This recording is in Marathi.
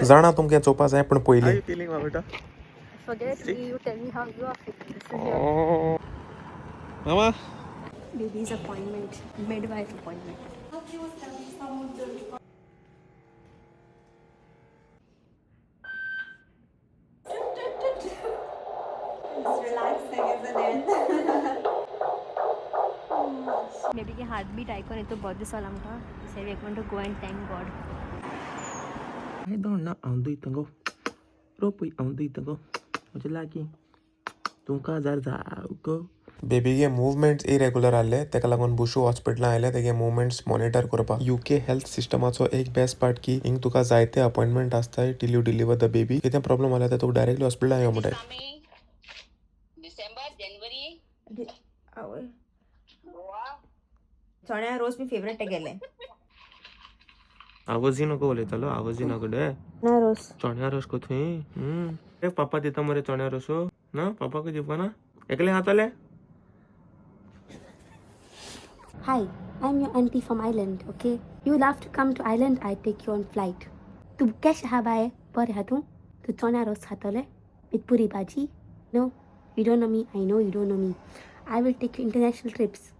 जाणा तुमगे चोपा जाय पण पयली फीलिंग बेटा Forget you tell me how you are feeling. This is your मामा baby's appointment, midwife appointment. Baby के हाथ भी टाइको नहीं तो बहुत दिस वाला का से we want to go and thank God. I don't know आंदो इतंगो रोपई आंदो इतंगो मुझे लागी तुमका जार जाऊको बेबीगे मुवमेंट्स इरेग्युलर आले तेका लागून बुशू हॉस्पिटल आयले तेगे मुवमेंट्स मॉनिटर करपा यूके हेल्थ सिस्टमाचो एक बेस्ट पार्ट की हिंग तुका जायते अपॉइंटमेंट आसताय till you deliver the baby कितें प्रॉब्लम आला तर तू डायरेक्टली हॉस्पिटल यो म्हणटाय डिसेंबर जनवरी चण्या रोज मी फेवरेट गेले आवाजी नको उलयतालो आवाजी नको डे ना रोज चण्या रस कोथंय ए पापा दिता मरे चण्या रसो ना पापा को दिवपा ना एकले हाताले Hi, I'm your auntie from Ireland, okay? You will have to come to Ireland, I take you on flight. तू कैश हाबाय बरे हातू तू चण्या रोस खातले with puri bhaji? No, you don't know me. I know you don't know me. I will take you international trips.